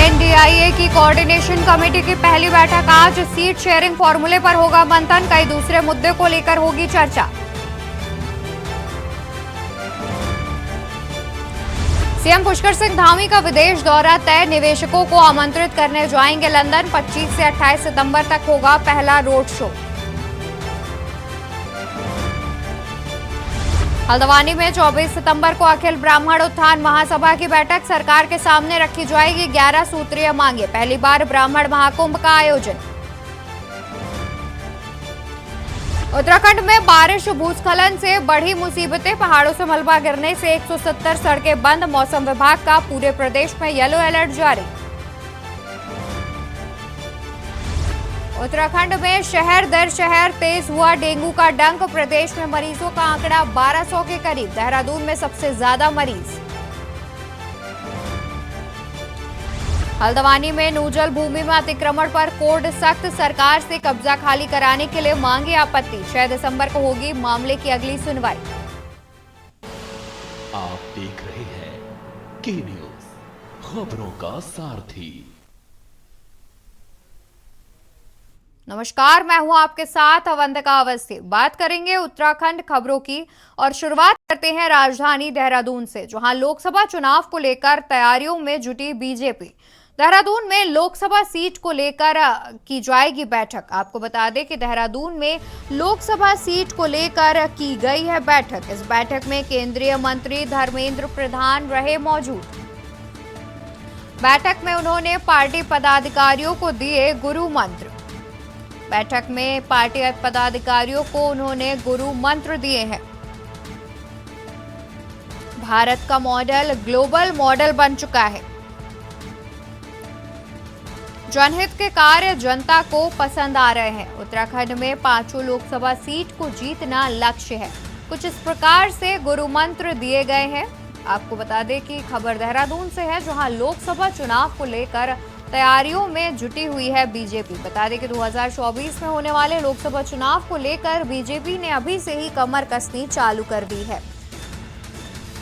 एनडीआईए की coordination committee की पहली बैठक आज। सीट शेयरिंग फॉर्मूले पर होगा मंथन, कई दूसरे मुद्दे को लेकर होगी चर्चा। सीएम पुष्कर सिंह धामी का विदेश दौरा तय, निवेशकों को आमंत्रित करने जाएंगे लंदन। 25 से 28 सितंबर तक होगा पहला रोड शो। हल्द्वानी में 24 सितंबर को अखिल ब्राह्मण उत्थान महासभा की बैठक, सरकार के सामने रखी जाएगी 11 सूत्रीय मांगे। पहली बार ब्राह्मण महाकुंभ का आयोजन। उत्तराखंड में बारिश भूस्खलन से बढ़ी मुसीबतें, पहाड़ों से मलबा गिरने से 170 सड़कें बंद। मौसम विभाग का पूरे प्रदेश में येलो अलर्ट जारी। उत्तराखंड में शहर दर शहर तेज हुआ डेंगू का डंक, प्रदेश में मरीजों का आंकड़ा 1200 के करीब। देहरादून में सबसे ज्यादा मरीज। हल्द्वानी में नूजल भूमि में अतिक्रमण पर कोर्ट सख्त, सरकार से कब्जा खाली कराने के लिए मांगी आपत्ति। 6 दिसंबर को होगी मामले की अगली सुनवाई। आप देख रहे हैं के न्यूज, खबरों का सारथी। नमस्कार, मैं हूं आपके साथ अवंतिका अवस्थी। बात करेंगे उत्तराखंड खबरों की और शुरुआत करते हैं राजधानी देहरादून से, जहां लोकसभा चुनाव को लेकर तैयारियों में जुटी बीजेपी। देहरादून में लोकसभा सीट को लेकर की जाएगी बैठक। आपको बता दें कि देहरादून में लोकसभा सीट को लेकर की गई है बैठक। इस बैठक में केंद्रीय मंत्री धर्मेंद्र प्रधान रहे मौजूद। बैठक में उन्होंने पार्टी पदाधिकारियों को दिए गुरु मंत्र। बैठक में पार्टी पदाधिकारियों को उन्होंने गुरु मंत्र दिए हैं। भारत का मॉडल ग्लोबल मॉडल बन चुका है। जनहित के कार्य जनता को पसंद आ रहे हैं। उत्तराखंड में 5 लोकसभा सीट को जीतना लक्ष्य है। कुछ इस प्रकार से गुरु मंत्र दिए गए हैं। आपको बता दें कि खबर देहरादून से है, जहां लोकसभा चुनाव को लेकर तैयारियों में जुटी हुई है बीजेपी। बता दें कि 2024 में होने वाले लोकसभा चुनाव को लेकर बीजेपी ने अभी से ही कमर कसनी चालू कर दी है।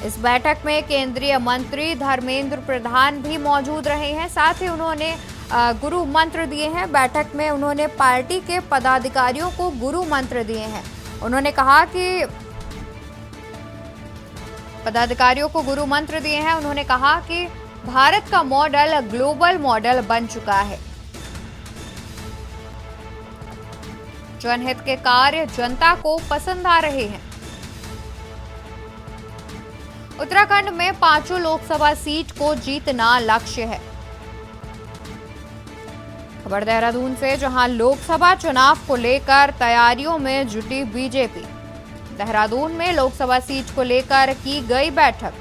इस बैठक में केंद्रीय मंत्री धर्मेंद्र प्रधान भी मौजूद रहे हैं, साथ ही उन्होंने गुरु मंत्र दिए हैं। बैठक में उन्होंने पार्टी के पदाधिकारियों को गुरु मंत्र दिए हैं। उन्होंने कहा कि पदाधिकारियों को गुरु मंत्र दिए हैं। उन्होंने कहा कि भारत का मॉडल ग्लोबल मॉडल बन चुका है। जनहित के कार्य जनता को पसंद आ रहे हैं। उत्तराखंड में 5 लोकसभा सीट को जीतना लक्ष्य है। खबर देहरादून से, जहां लोकसभा चुनाव को लेकर तैयारियों में जुटी बीजेपी। देहरादून में लोकसभा सीट को लेकर की गई बैठक।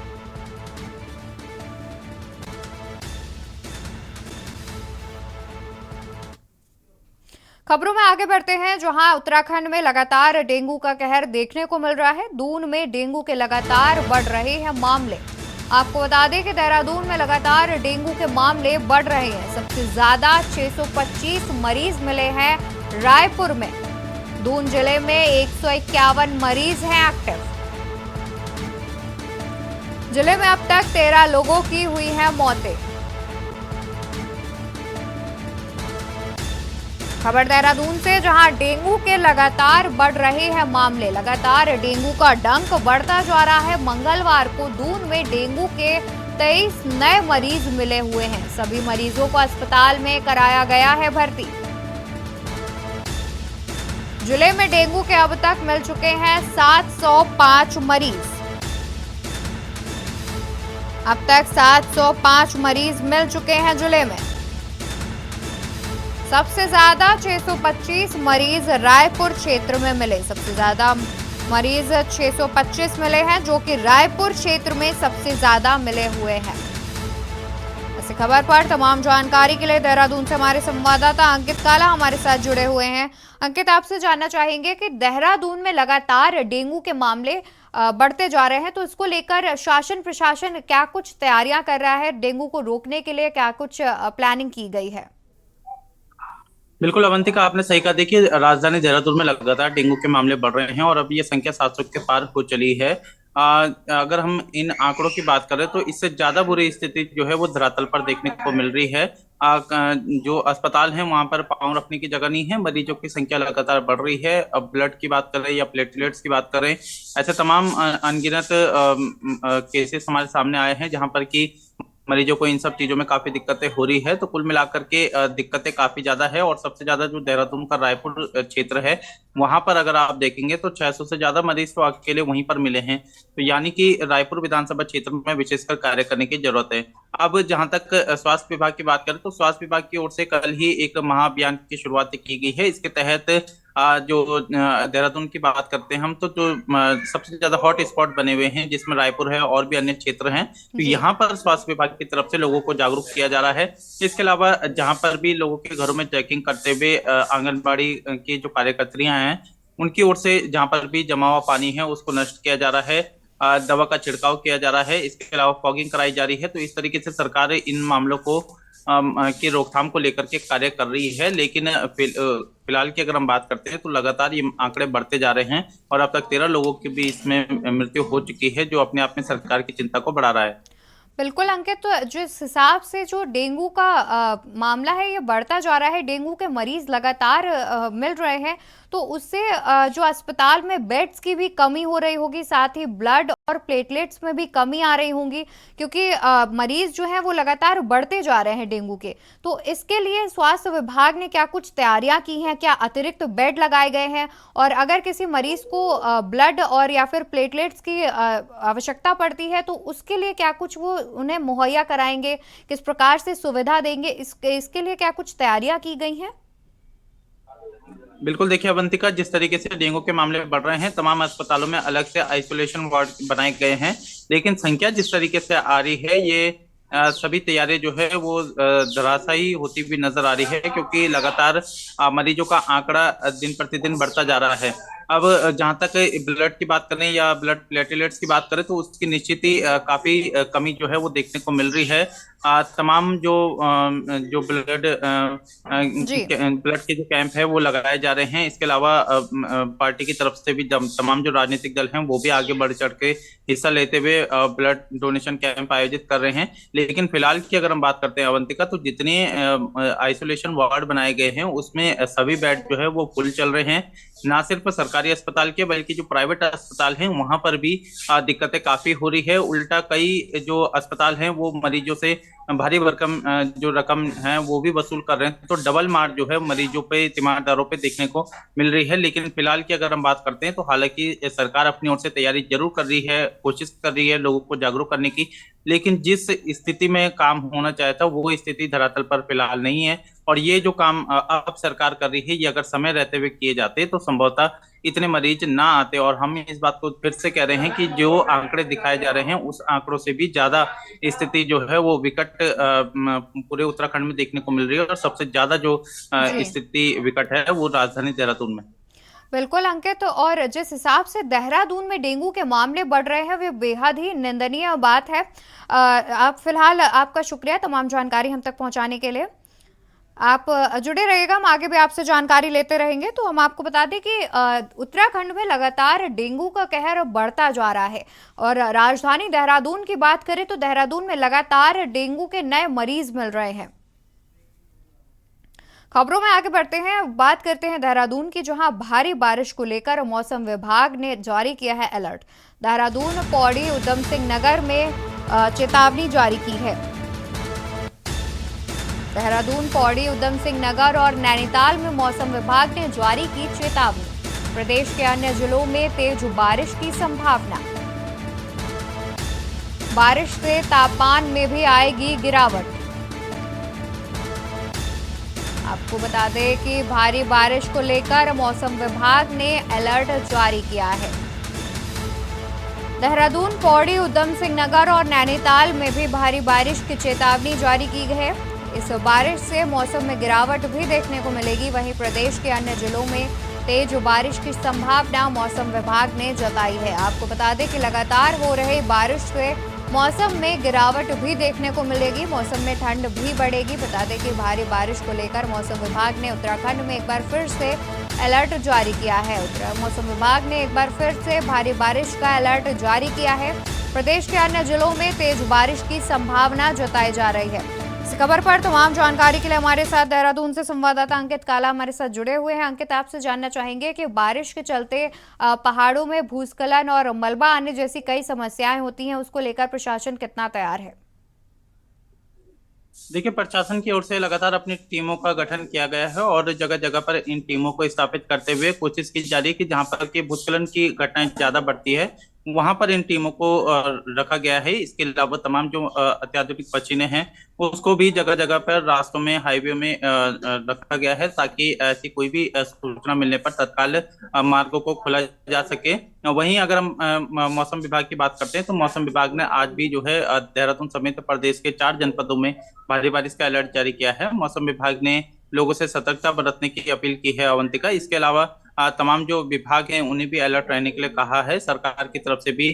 खबरों में आगे बढ़ते हैं, जहां उत्तराखंड में लगातार डेंगू का कहर देखने को मिल रहा है। दून में डेंगू के लगातार बढ़ रहे हैं मामले। आपको बता दें कि देहरादून में लगातार डेंगू के मामले बढ़ रहे हैं। सबसे ज्यादा 625 मरीज मिले हैं रायपुर में। दून जिले में 151 मरीज हैं एक्टिव। जिले में अब तक 13 लोगों की हुई हैं मौतें। खबर देहरादून से, जहां डेंगू के लगातार बढ़ रहे हैं मामले। लगातार डेंगू का डंक बढ़ता जा रहा है। मंगलवार को दून में डेंगू के 23 नए मरीज मिले हुए हैं। सभी मरीजों को अस्पताल में कराया गया है भर्ती। जिले में डेंगू के अब तक मिल चुके हैं 705 मरीज। अब तक 705 मरीज मिल चुके हैं जिले में। सबसे ज्यादा 625 मरीज रायपुर क्षेत्र में मिले। सबसे ज्यादा मरीज 625 मिले हैं, जो कि रायपुर क्षेत्र में सबसे ज्यादा मिले हुए हैं। इस खबर पर तमाम जानकारी के लिए देहरादून से हमारे संवाददाता अंकित काला हमारे साथ जुड़े हुए हैं। अंकित, आपसे जानना चाहेंगे कि देहरादून में लगातार डेंगू के मामले बढ़ते जा रहे हैं, तो इसको लेकर शासन प्रशासन क्या कुछ तैयारियां कर रहा है? डेंगू को रोकने के लिए क्या कुछ प्लानिंग की गई है? बिल्कुल अवंतिका, आपने सही कहा। देखिए, राजधानी देहरादून में लगातार डेंगू के मामले बढ़ रहे हैं और अब ये संख्या 700 के पार हो चली है। अगर हम इन आंकड़ों की बात करें तो इससे ज्यादा बुरी स्थिति जो है वो धरातल पर देखने को मिल रही है। जो अस्पताल हैं वहां पर पांव रखने की जगह नहीं है, मरीजों की संख्या लगातार बढ़ रही है। अब ब्लड की बात करें या प्लेटलेट्स की बात करें, ऐसे तमाम अनगिनत केसेस हमारे सामने आए हैं जहां पर कि मरीजों को इन सब चीजों में काफी दिक्कतें हो रही है। तो कुल मिलाकर के दिक्कतें काफी ज्यादा है। और सबसे ज्यादा जो देहरादून का रायपुर क्षेत्र है, वहां पर अगर आप देखेंगे तो 600 से ज्यादा मरीज तो अकेले वहीं पर मिले हैं। तो यानी कि रायपुर विधानसभा क्षेत्र में विशेषकर कार्य करने की जरूरत है। अब जहां तक स्वास्थ्य विभाग की बात करें तो स्वास्थ्य विभाग की ओर से कल ही एक महाअभियान की शुरुआत की गई है। इसके तहत जो देहरादून की बात करते हैं हम, तो जो सबसे ज्यादा हॉट स्पॉट बने हुए हैं जिसमें रायपुर है और भी अन्य क्षेत्र हैं, तो जी। यहाँ पर स्वास्थ्य विभाग की तरफ से लोगों को जागरूक किया जा रहा है। इसके अलावा जहाँ पर भी लोगों के घरों में चेकिंग करते हुए आंगनबाड़ी की जो कार्यकर्तियां हैं उनकी ओर से जहाँ पर भी जमा हुआ पानी है उसको नष्ट किया जा रहा है, दवा का छिड़काव किया जा रहा है। इसके अलावा फॉगिंग कराई जा रही है। तो इस तरीके से सरकार इन मामलों को की रोकथाम को लेकर के कार्य कर रही है। लेकिन फिलहाल की अगर हम बात करते हैं तो लगातार ये आंकड़े बढ़ते जा रहे हैं और अब तक 13 लोगों की भी इसमें मृत्यु हो चुकी है, जो अपने आप में सरकार की चिंता को बढ़ा रहा है। बिल्कुल अंकित, तो जिस हिसाब से जो डेंगू का मामला है ये बढ़ता जा रहा है, डेंगू के मरीज लगातार मिल रहे हैं, तो उससे जो अस्पताल में बेड्स की भी कमी हो रही होगी, साथ ही ब्लड और प्लेटलेट्स में भी कमी आ रही होंगी, क्योंकि मरीज जो हैं वो लगातार बढ़ते जा रहे हैं डेंगू के। तो इसके लिए स्वास्थ्य विभाग ने क्या कुछ तैयारियां की हैं? क्या अतिरिक्त बेड लगाए गए हैं? और अगर किसी मरीज को ब्लड और या फिर प्लेटलेट्स की आवश्यकता पड़ती है तो उसके लिए क्या कुछ वो उन्हें मुहैया कराएंगे? किस प्रकार से सुविधा देंगे? इसके लिए क्या कुछ तैयारियां की गई हैं? बिल्कुल, देखिए अवंतिका, जिस तरीके से डेंगू के मामले बढ़ रहे हैं, तमाम अस्पतालों में अलग से आइसोलेशन वार्ड बनाए गए हैं। लेकिन संख्या जिस तरीके से आ रही है, ये सभी तैयारी जो है वो धराशायी होती हुई नजर आ रही है, क्योंकि लगातार मरीजों का आंकड़ा दिन प्रतिदिन बढ़ता जा रहा है। अब जहां तक ब्लड की बात करें या ब्लड प्लेटलेट्स की बात करें तो उसकी निश्चित ही काफी कमी जो है वो देखने को मिल रही है। तमाम जो जी। ब्लड के जो कैंप है वो लगाए जा रहे हैं। इसके अलावा पार्टी की तरफ से भी तमाम जो राजनीतिक दल हैं वो भी आगे बढ़ चढ़ के हिस्सा लेते हुए ब्लड डोनेशन कैंप आयोजित कर रहे हैं। लेकिन फिलहाल की अगर हम बात करते हैं अवंतिका, तो जितने आइसोलेशन वार्ड बनाए गए हैं उसमें सभी बेड जो है वो फुल चल रहे हैं। ना सिर्फ सरकारी अस्पताल के बल्कि जो प्राइवेट अस्पताल हैं वहां पर भी दिक्कतें काफी हो रही है। उल्टा कई जो अस्पताल हैं वो मरीजों से भारी भरकम जो रकम है वो भी वसूल कर रहे हैं। तो डबल मार जो है मरीजों पे, तीमारदारों पे देखने को मिल रही है। लेकिन फिलहाल की अगर हम बात करते हैं तो हालांकि सरकार अपनी ओर से तैयारी जरूर कर रही है, कोशिश कर रही है लोगों को जागरूक करने की, लेकिन जिस स्थिति में काम होना चाहता था वो स्थिति धरातल पर फिलहाल नहीं है। और ये जो काम अब सरकार कर रही है, ये अगर समय रहते हुए किए जाते तो संभवतः इतने मरीज ना आते। और हम इस बात को फिर से कह रहे हैं कि जो आंकड़े दिखाए जा रहे हैं उस आंकड़ों से भी ज्यादा स्थिति जो है वो विकट पूरे उत्तराखंड में देखने को मिल रही है। और सबसे ज्यादा जो जी। स्थिति विकट है वो राजधानी देहरादून में। बिल्कुल अंकित, और जिस हिसाब से देहरादून में डेंगू के मामले बढ़ रहे हैं वे बेहद ही निंदनीय बात है। आप फिलहाल आपका शुक्रिया तमाम जानकारी हम तक पहुंचाने के लिए। आप जुड़े रहिएगा, हम आगे भी आपसे जानकारी लेते रहेंगे। तो हम आपको बता दें कि उत्तराखंड में लगातार डेंगू का कहर बढ़ता जा रहा है। और राजधानी देहरादून की बात करें तो देहरादून में लगातार डेंगू के नए मरीज मिल रहे हैं। खबरों में आगे बढ़ते हैं, बात करते हैं देहरादून की, जहां भारी बारिश को लेकर मौसम विभाग ने जारी किया है अलर्ट। देहरादून, पौड़ी, उधम सिंह नगर में चेतावनी जारी की है। देहरादून, पौड़ी, उधम सिंह नगर और नैनीताल में मौसम विभाग ने जारी की चेतावनी। प्रदेश के अन्य जिलों में तेज बारिश की संभावना। बारिश से तापमान में भी आएगी गिरावट। आपको बता दें कि भारी बारिश को लेकर मौसम विभाग ने अलर्ट जारी किया है। देहरादून, पौड़ी, उधम सिंह नगर और नैनीताल में भी भारी बारिश की चेतावनी जारी की गई है। इस बारिश से मौसम में गिरावट भी देखने को मिलेगी। वहीं प्रदेश के अन्य जिलों में तेज बारिश की संभावना मौसम विभाग ने जताई है। आपको बता दें कि लगातार हो रही बारिश से मौसम में गिरावट भी देखने को मिलेगी, मौसम में ठंड भी बढ़ेगी। बता दें कि भारी बारिश को लेकर मौसम विभाग ने उत्तराखंड में एक बार फिर से अलर्ट जारी किया है। उत्तर मौसम विभाग ने एक बार फिर से भारी बारिश का अलर्ट जारी किया है। प्रदेश के अन्य जिलों में तेज बारिश की संभावना जताई जा रही है। इस खबर पर तमाम जानकारी के लिए हमारे साथ देहरादून से संवाददाता अंकित काला हमारे साथ जुड़े हुए हैं। अंकित, आपसे जानना चाहेंगे कि बारिश के चलते पहाड़ों में भूस्खलन और मलबा आने जैसी कई समस्याएं होती हैं, उसको लेकर प्रशासन कितना तैयार है? देखिए, प्रशासन की ओर से लगातार अपनी टीमों का गठन किया गया है और जगह जगह पर इन टीमों को स्थापित करते हुए कोशिश की जा रही है कि जहां पर की भूस्खलन की घटनाएं ज्यादा बढ़ती है वहां पर इन टीमों को रखा गया है। इसके अलावा तमाम जो अत्याधुनिक मशीनें हैं उसको भी जगह जगह पर रास्तों में, हाईवे में रखा गया है ताकि ऐसी कोई भी सूचना मिलने पर तत्काल मार्गों को खोला जा सके। वहीं अगर हम मौसम विभाग की बात करते हैं तो मौसम विभाग ने आज भी जो है देहरादून समेत प्रदेश के 4 जनपदों में भारी बारिश का अलर्ट जारी किया है। मौसम विभाग ने लोगों से सतर्कता बरतने की अपील की है अवंतिका। इसके अलावा तमाम जो विभाग हैं उन्हें भी अलर्ट रहने के लिए कहा है। सरकार की तरफ से भी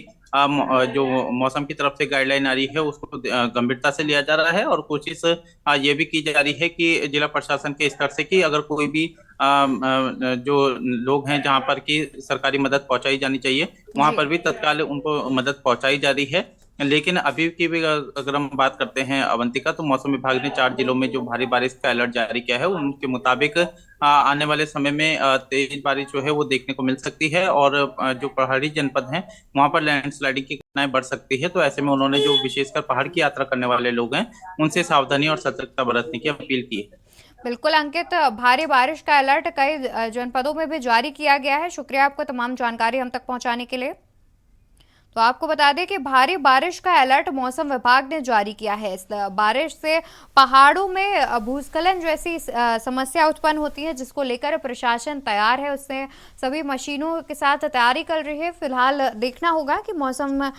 जो मौसम की तरफ से गाइडलाइन आ रही है उसको गंभीरता से लिया जा रहा है और कोशिश ये भी की जा रही है कि जिला प्रशासन के स्तर से कि अगर कोई भी जो लोग हैं जहां पर की सरकारी मदद पहुंचाई जानी चाहिए वहां पर भी तत्काल उनको मदद पहुंचाई जा रही है। लेकिन अभी की भी अगर हम बात करते हैं अवंतिका, तो मौसम विभाग ने 4 जिलों में जो भारी बारिश का अलर्ट जारी किया है उनके मुताबिक आने वाले समय में तेज बारिश जो है वो देखने को मिल सकती है और जो पहाड़ी जनपद हैं वहां पर लैंडस्लाइडिंग की घटनाएं बढ़ सकती है। तो ऐसे में उन्होंने जो विशेषकर पहाड़ की यात्रा करने वाले लोग हैं उनसे सावधानी और सतर्कता बरतने की अपील की है। बिल्कुल अंकित, भारी बारिश का अलर्ट कई जनपदों में भी जारी किया गया है। शुक्रिया आपको तमाम जानकारी हम तक पहुंचाने के लिए। तो आपको बता दें कि भारी बारिश का अलर्ट मौसम विभाग ने जारी किया है। इस बारिश से पहाड़ों में भूस्खलन जैसी समस्या उत्पन्न होती है जिसको लेकर प्रशासन तैयार है। उससे सभी मशीनों के साथ तैयारी कर रही है। फिलहाल देखना होगा कि मौसम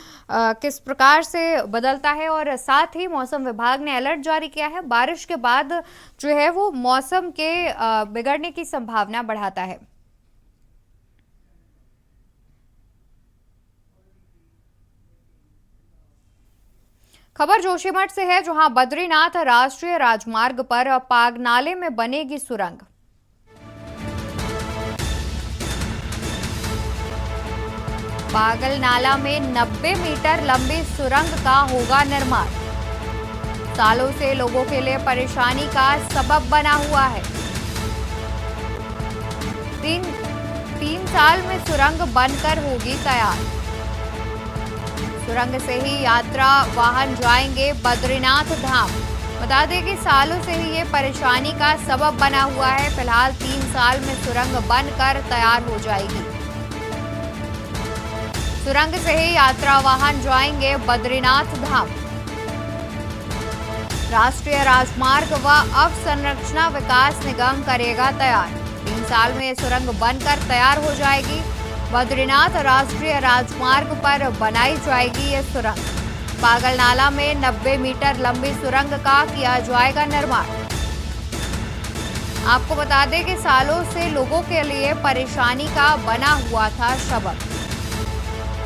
किस प्रकार से बदलता है और साथ ही मौसम विभाग ने अलर्ट जारी किया है। बारिश के बाद जो है वो मौसम के बिगड़ने की संभावना बढ़ाता है। खबर जोशीमठ से है, जहां बद्रीनाथ राष्ट्रीय राजमार्ग पर पागनाले में बनेगी सुरंग। पागल नाला में 90 मीटर लंबी सुरंग का होगा निर्माण। सालों से लोगों के लिए परेशानी का सबब बना हुआ है। तीन साल में सुरंग बनकर होगी तैयार। सुरंग से ही यात्रा वाहन जाएंगे बद्रीनाथ धाम। बता दें कि सालों से ही ये परेशानी का सबब बना हुआ है। फिलहाल 3 साल में सुरंग बनकर तैयार हो जाएगी। सुरंग से ही यात्रा वाहन जाएंगे बद्रीनाथ धाम। राष्ट्रीय राजमार्ग व अवसंरचना विकास निगम करेगा तैयार। 3 साल में सुरंग बनकर तैयार हो जाएगी। बद्रीनाथ राष्ट्रीय राजमार्ग पर बनाई जाएगी ये सुरंग। पागल नाला में 90 मीटर लंबी सुरंग का किया जाएगा निर्माण। आपको बता दें कि सालों से लोगों के लिए परेशानी का बना हुआ था सबब।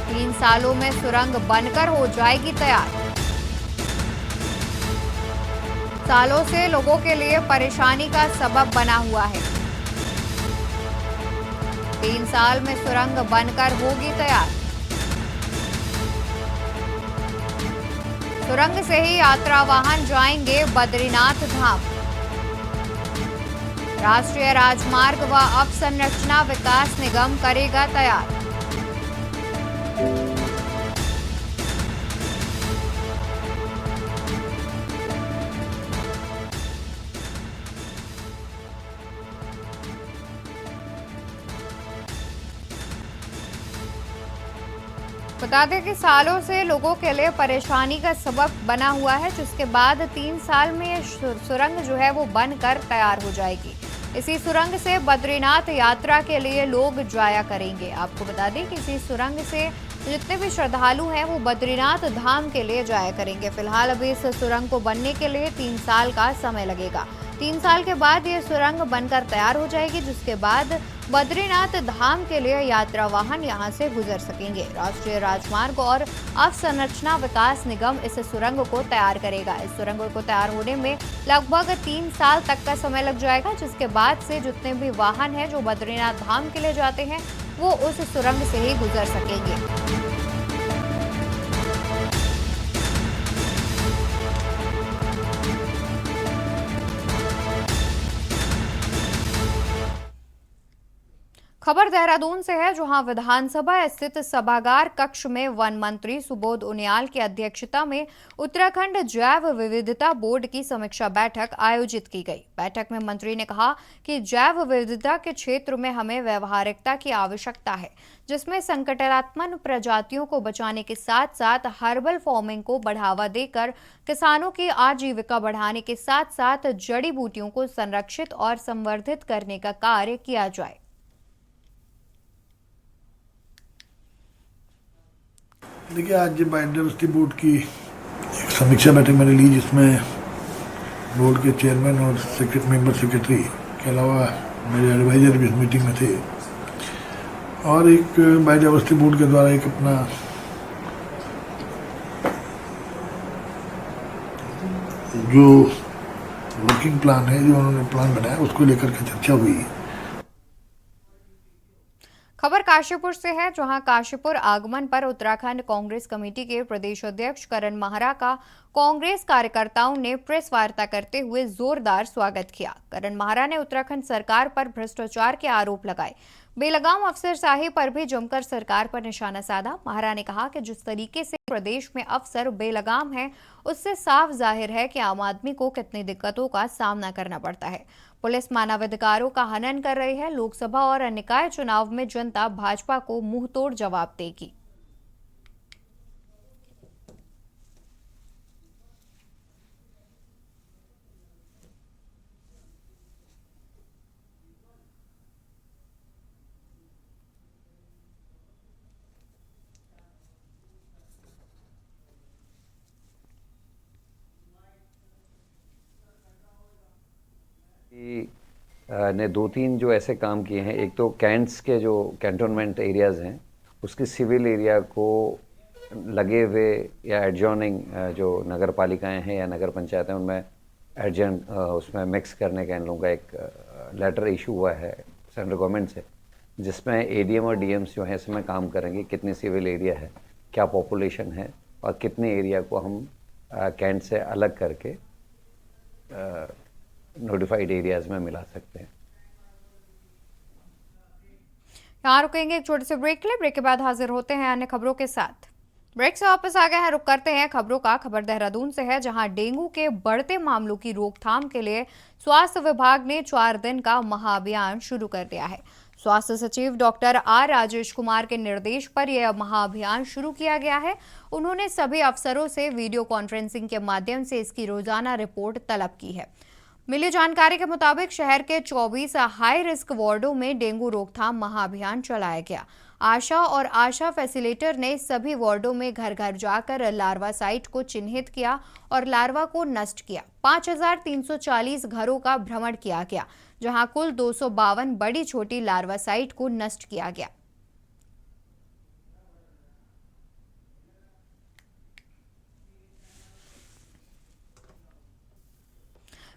3 सालों में सुरंग बनकर हो जाएगी तैयार। सालों से लोगों के लिए परेशानी का सबब बना हुआ है। 3 साल में सुरंग बनकर होगी तैयार। सुरंग से ही यात्रा वाहन जाएंगे बद्रीनाथ धाम। राष्ट्रीय राजमार्ग व अवसंरचना विकास निगम करेगा तैयार। बता दें कि सालों से लोगों के लिए परेशानी का सबब बना हुआ है, जिसके बाद 3 साल में ये सुरंग जो है वो बनकर तैयार हो जाएगी। इसी सुरंग से बद्रीनाथ यात्रा के लिए लोग जाया करेंगे। आपको बता दें कि इसी सुरंग से जितने भी श्रद्धालु हैं वो बद्रीनाथ धाम के लिए जाया करेंगे। फिलहाल अभी इस सुरंग को बनने के लिए 3 साल का समय लगेगा। 3 साल के बाद ये सुरंग बनकर तैयार हो जाएगी, जिसके बाद बद्रीनाथ धाम के लिए यात्रा वाहन यहां से गुजर सकेंगे। राष्ट्रीय राजमार्ग और अवसंरचना विकास निगम इस सुरंग को तैयार करेगा। इस सुरंग को तैयार होने में लगभग 3 साल तक का समय लग जाएगा, जिसके बाद से जितने भी वाहन हैं जो बद्रीनाथ धाम के लिए जाते हैं वो उस सुरंग से ही गुजर सकेंगे। खबर देहरादून से है, जहां विधानसभा स्थित सभागार कक्ष में वन मंत्री सुबोध उनियाल की अध्यक्षता में उत्तराखंड जैव विविधता बोर्ड की समीक्षा बैठक आयोजित की गई। बैठक में मंत्री ने कहा कि जैव विविधता के क्षेत्र में हमें व्यवहारिकता की आवश्यकता है, जिसमें संकटात्मक प्रजातियों को बचाने के साथ साथ हर्बल फार्मिंग को बढ़ावा देकर किसानों की आजीविका बढ़ाने के साथ साथ जड़ी बूटियों को संरक्षित और संवर्धित करने का कार्य किया जाए। देखिए, आज बायोडाइवर्सिटी बोर्ड की एक समीक्षा बैठक मैंने ली, जिसमें बोर्ड के चेयरमैन और मेंबर सेक्रेटरी के अलावा मेरे एडवाइजर भी इस मीटिंग में थे। और एक बायोडाइवर्सिटी बोर्ड के द्वारा एक अपना जो वर्किंग प्लान है, जो उन्होंने प्लान बनाया, उसको लेकर के चर्चा हुई। खबर काशीपुर से है, जहां काशीपुर आगमन पर उत्तराखंड कांग्रेस कमेटी के प्रदेश अध्यक्ष करण माहरा का कांग्रेस कार्यकर्ताओं ने प्रेस वार्ता करते हुए जोरदार स्वागत किया। करण माहरा ने उत्तराखंड सरकार पर भ्रष्टाचार के आरोप लगाए। बेलगाम अफसरशाही पर भी जमकर सरकार पर निशाना साधा। माहरा ने कहा कि जिस तरीके से प्रदेश में अफसर बेलगाम है, उससे साफ जाहिर है कि आम आदमी को कितनी दिक्कतों का सामना करना पड़ता है। पुलिस मानवाधिकारों का हनन कर रही है। लोकसभा और निकाय चुनाव में जनता भाजपा को मुंहतोड़ जवाब देगी। ने 2-3 जो ऐसे काम किए हैं। एक तो कैंट्स के जो कैंटोनमेंट एरियाज़ हैं, उसकी सिविल एरिया को लगे हुए या एडजॉर्निंग जो नगर पालिकाएँ हैं या नगर पंचायतें, उनमें एडजॉर्न उसमें मिक्स करने का इन लोगों का एक लेटर इशू हुआ है सेंट्रल गवर्नमेंट से, जिसमें एडीएम और डीएम्स जो हैं इसमें काम करेंगे। कितनी सिविल एरिया है, क्या पॉपुलेशन है और कितने एरिया को हम कैंट से अलग करके नोटिफाइड एरियाज में मिला सकते हैं। यहाँ रुकेंगे एक छोटे से ब्रेक के लिए। ब्रेक के बाद हाजिर होते हैं अन्य खबरों के साथ। ब्रेक से वापस आ गए हैं, रुक करते हैं खबरों का। खबर देहरादून से है, जहां डेंगू के बढ़ते मामलों की रोकथाम के लिए स्वास्थ्य विभाग ने 4 दिन का महाअभियान शुरू कर दिया है। स्वास्थ्य सचिव डॉक्टर आर राजेश कुमार के निर्देश पर यह महाअभियान शुरू किया गया है। उन्होंने सभी अफसरों से वीडियो कॉन्फ्रेंसिंग के माध्यम से इसकी रोजाना रिपोर्ट तलब की है। मिली जानकारी के मुताबिक शहर के 24 हाई रिस्क वार्डों में डेंगू रोकथाम महाअभियान चलाया गया। आशा और आशा फैसिलिटेटर ने सभी वार्डों में घर घर जाकर लार्वा साइट को चिन्हित किया और लार्वा को नष्ट किया। 5340 घरों का भ्रमण किया गया, जहां कुल 252 बड़ी छोटी लार्वा साइट को नष्ट किया गया।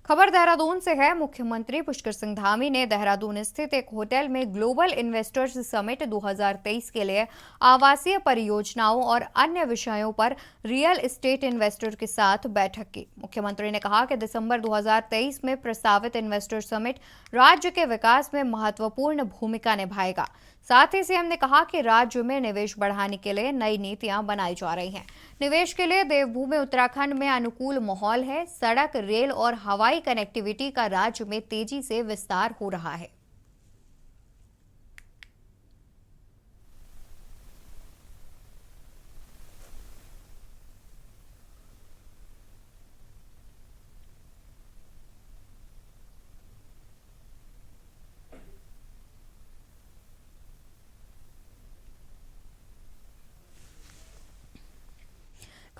खबर देहरादून से है। मुख्यमंत्री पुष्कर सिंह धामी ने देहरादून स्थित एक होटल में ग्लोबल इन्वेस्टर्स समिट 2023 के लिए आवासीय परियोजनाओं और अन्य विषयों पर रियल एस्टेट इन्वेस्टर के साथ बैठक की। मुख्यमंत्री ने कहा कि दिसंबर 2023 में प्रस्तावित इन्वेस्टर समिट राज्य के विकास में महत्वपूर्ण भूमिका निभाएगा। साथ ही सीएम ने कहा कि राज्य में निवेश बढ़ाने के लिए नई नीतियां बनाई जा रही हैं। निवेश के लिए देवभूमि उत्तराखंड में अनुकूल माहौल है। सड़क, रेल और हवाई कनेक्टिविटी का राज्य में तेजी से विस्तार हो रहा है।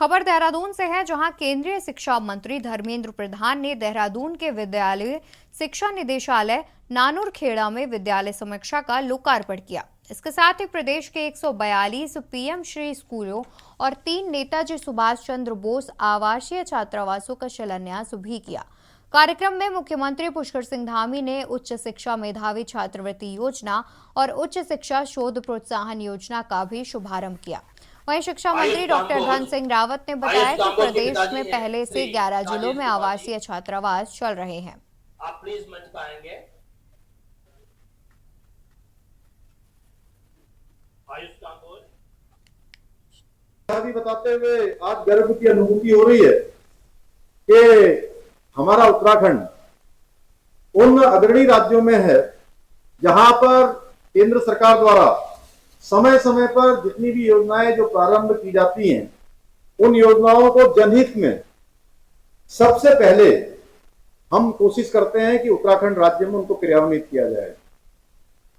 खबर देहरादून से है, जहां केंद्रीय शिक्षा मंत्री धर्मेंद्र प्रधान ने देहरादून के विद्यालय शिक्षा निदेशालय नानुरखेड़ा में विद्यालय समीक्षा का लोकार्पण किया। इसके साथ ही प्रदेश के 142 पीएम श्री स्कूलों और 3 नेताजी सुभाष चंद्र बोस आवासीय छात्रावासों का शिलान्यास भी किया। कार्यक्रम में मुख्यमंत्री पुष्कर सिंह धामी ने उच्च शिक्षा मेधावी छात्रवृत्ति योजना और उच्च शिक्षा शोध प्रोत्साहन योजना का भी शुभारंभ किया। वहीं शिक्षा मंत्री डॉक्टर धन सिंह रावत ने बताया कि प्रदेश में पहले से 11 जिलों में आवासीय छात्रावास चल रहे हैं। आप प्लीज मंच पर आएंगे। भी बताते हुए आज गर्व की अनुभूति हो रही है कि हमारा उत्तराखंड उन अग्रणी राज्यों में है जहां पर केंद्र सरकार द्वारा समय समय पर जितनी भी योजनाएं जो प्रारंभ की जाती हैं, उन योजनाओं को जनहित में सबसे पहले हम कोशिश करते हैं कि उत्तराखंड राज्य में उनको क्रियान्वित किया जाए।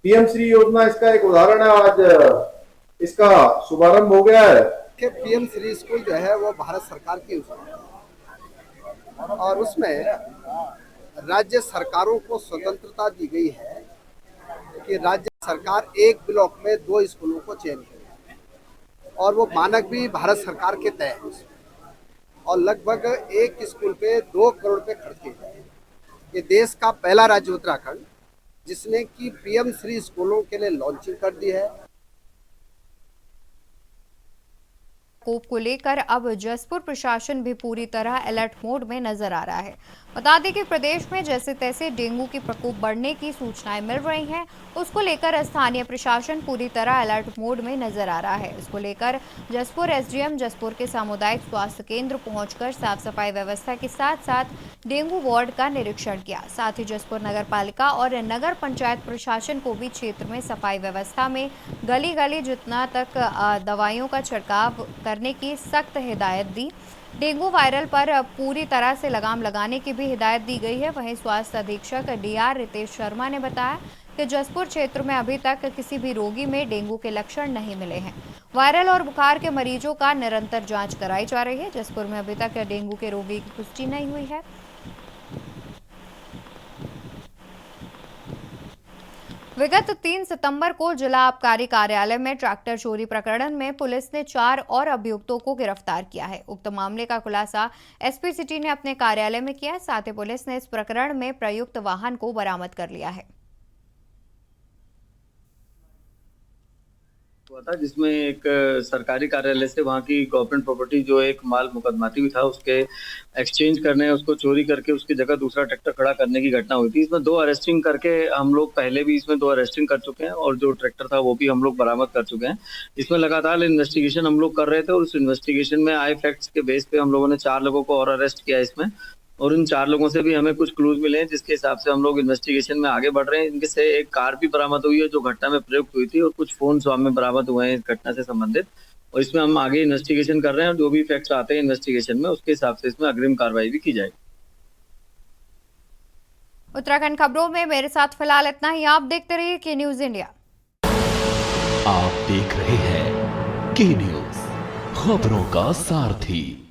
पीएम श्री योजना इसका एक उदाहरण है। आज इसका शुभारंभ हो गया है कि पीएम श्री स्कूल जो है वो भारत सरकार की और उसमें राज्य सरकारों को स्वतंत्रता दी गई है कि राज्य सरकार एक ब्लॉक में 2 स्कूलों को चयन करे और वो मानक भी भारत सरकार के तय है और लगभग एक स्कूल पे 2 करोड़ रुपए खर्च किए जाए। ये देश का पहला राज्य उत्तराखंड जिसने की पीएम श्री स्कूलों के लिए लॉन्चिंग कर दी है। प्रकोप को लेकर अब जसपुर प्रशासन भी पूरी तरह अलर्ट मोड में नजर आ रहा है। बता दें कि प्रदेश में जैसे तैसे डेंगू की प्रकोप बढ़ने की सूचनाएं मिल रही हैं, उसको लेकर स्थानीय प्रशासन पूरी तरह अलर्ट मोड में नजर आ रहा है। इसको लेकर जसपुर एसडीएम जसपुर के सामुदायिक स्वास्थ्य केंद्र पहुंचकर साफ सफाई व्यवस्था के साथ साथ डेंगू वार्ड का निरीक्षण किया। साथ ही जसपुर नगर पालिका और नगर पंचायत प्रशासन को भी क्षेत्र में सफाई व्यवस्था में गली गली जितना तक दवाइयों का छिड़काव करने की सख्त हिदायत दी। डेंगू वायरल पर पूरी तरह से लगाम लगाने की भी हिदायत दी गई है। वहीं स्वास्थ्य अधीक्षक डीआर रितेश शर्मा ने बताया कि जसपुर क्षेत्र में अभी तक किसी भी रोगी में डेंगू के लक्षण नहीं मिले हैं। वायरल और बुखार के मरीजों का निरंतर जांच कराई जा रही है। जसपुर में अभी तक डेंगू के रोगी की पुष्टि नहीं हुई है। विगत 3 सितंबर को जिला आबकारी कार्यालय में ट्रैक्टर चोरी प्रकरण में पुलिस ने 4 और अभियुक्तों को गिरफ्तार किया है। उक्त मामले का खुलासा एसपी सिटी ने अपने कार्यालय में किया। साथ ही पुलिस ने इस प्रकरण में प्रयुक्त वाहन को बरामद कर लिया है। हुआ था जिसमें एक सरकारी कार्यालय से वहाँ की गवर्नमेंट प्रॉपर्टी जो एक माल मुकदमाती भी था उसके एक्सचेंज करने, उसको चोरी करके उसकी जगह दूसरा ट्रैक्टर खड़ा करने की घटना हुई थी। इसमें 2 अरेस्टिंग करके हम लोग पहले भी इसमें 2 अरेस्टिंग कर चुके हैं और जो ट्रैक्टर था वो भी हम लोग बरामद कर चुके हैं। इसमें लगातार इन्वेस्टिगेशन हम लोग कर रहे थे और उस इन्वेस्टिगेशन में आए फैक्ट्स के बेस पे हम लोगों ने 4 लोगों को और अरेस्ट किया इसमें, और उन 4 लोगों से भी हमें कुछ क्लूज मिले हैं जिसके हिसाब से हम लोग इन्वेस्टिगेशन में आगे बढ़ रहे हैं। इनके से एक कार भी बरामद हुई है जो घटना में प्रयुक्त हुई थी और कुछ फोन हमें बरामद हुए हैं इस घटना से संबंधित, और इसमें हम आगे इन्वेस्टिगेशन कर रहे हैं और जो भी फैक्ट्स आते हैं इन्वेस्टिगेशन में उसके हिसाब से इसमें अग्रिम कार्रवाई भी की जाएगी। उत्तराखंड खबरों में मेरे साथ फिलहाल इतना ही। आप देखते रहिए के न्यूज इंडिया। आप देख रहे हैं के न्यूज, खबरों का सारथी।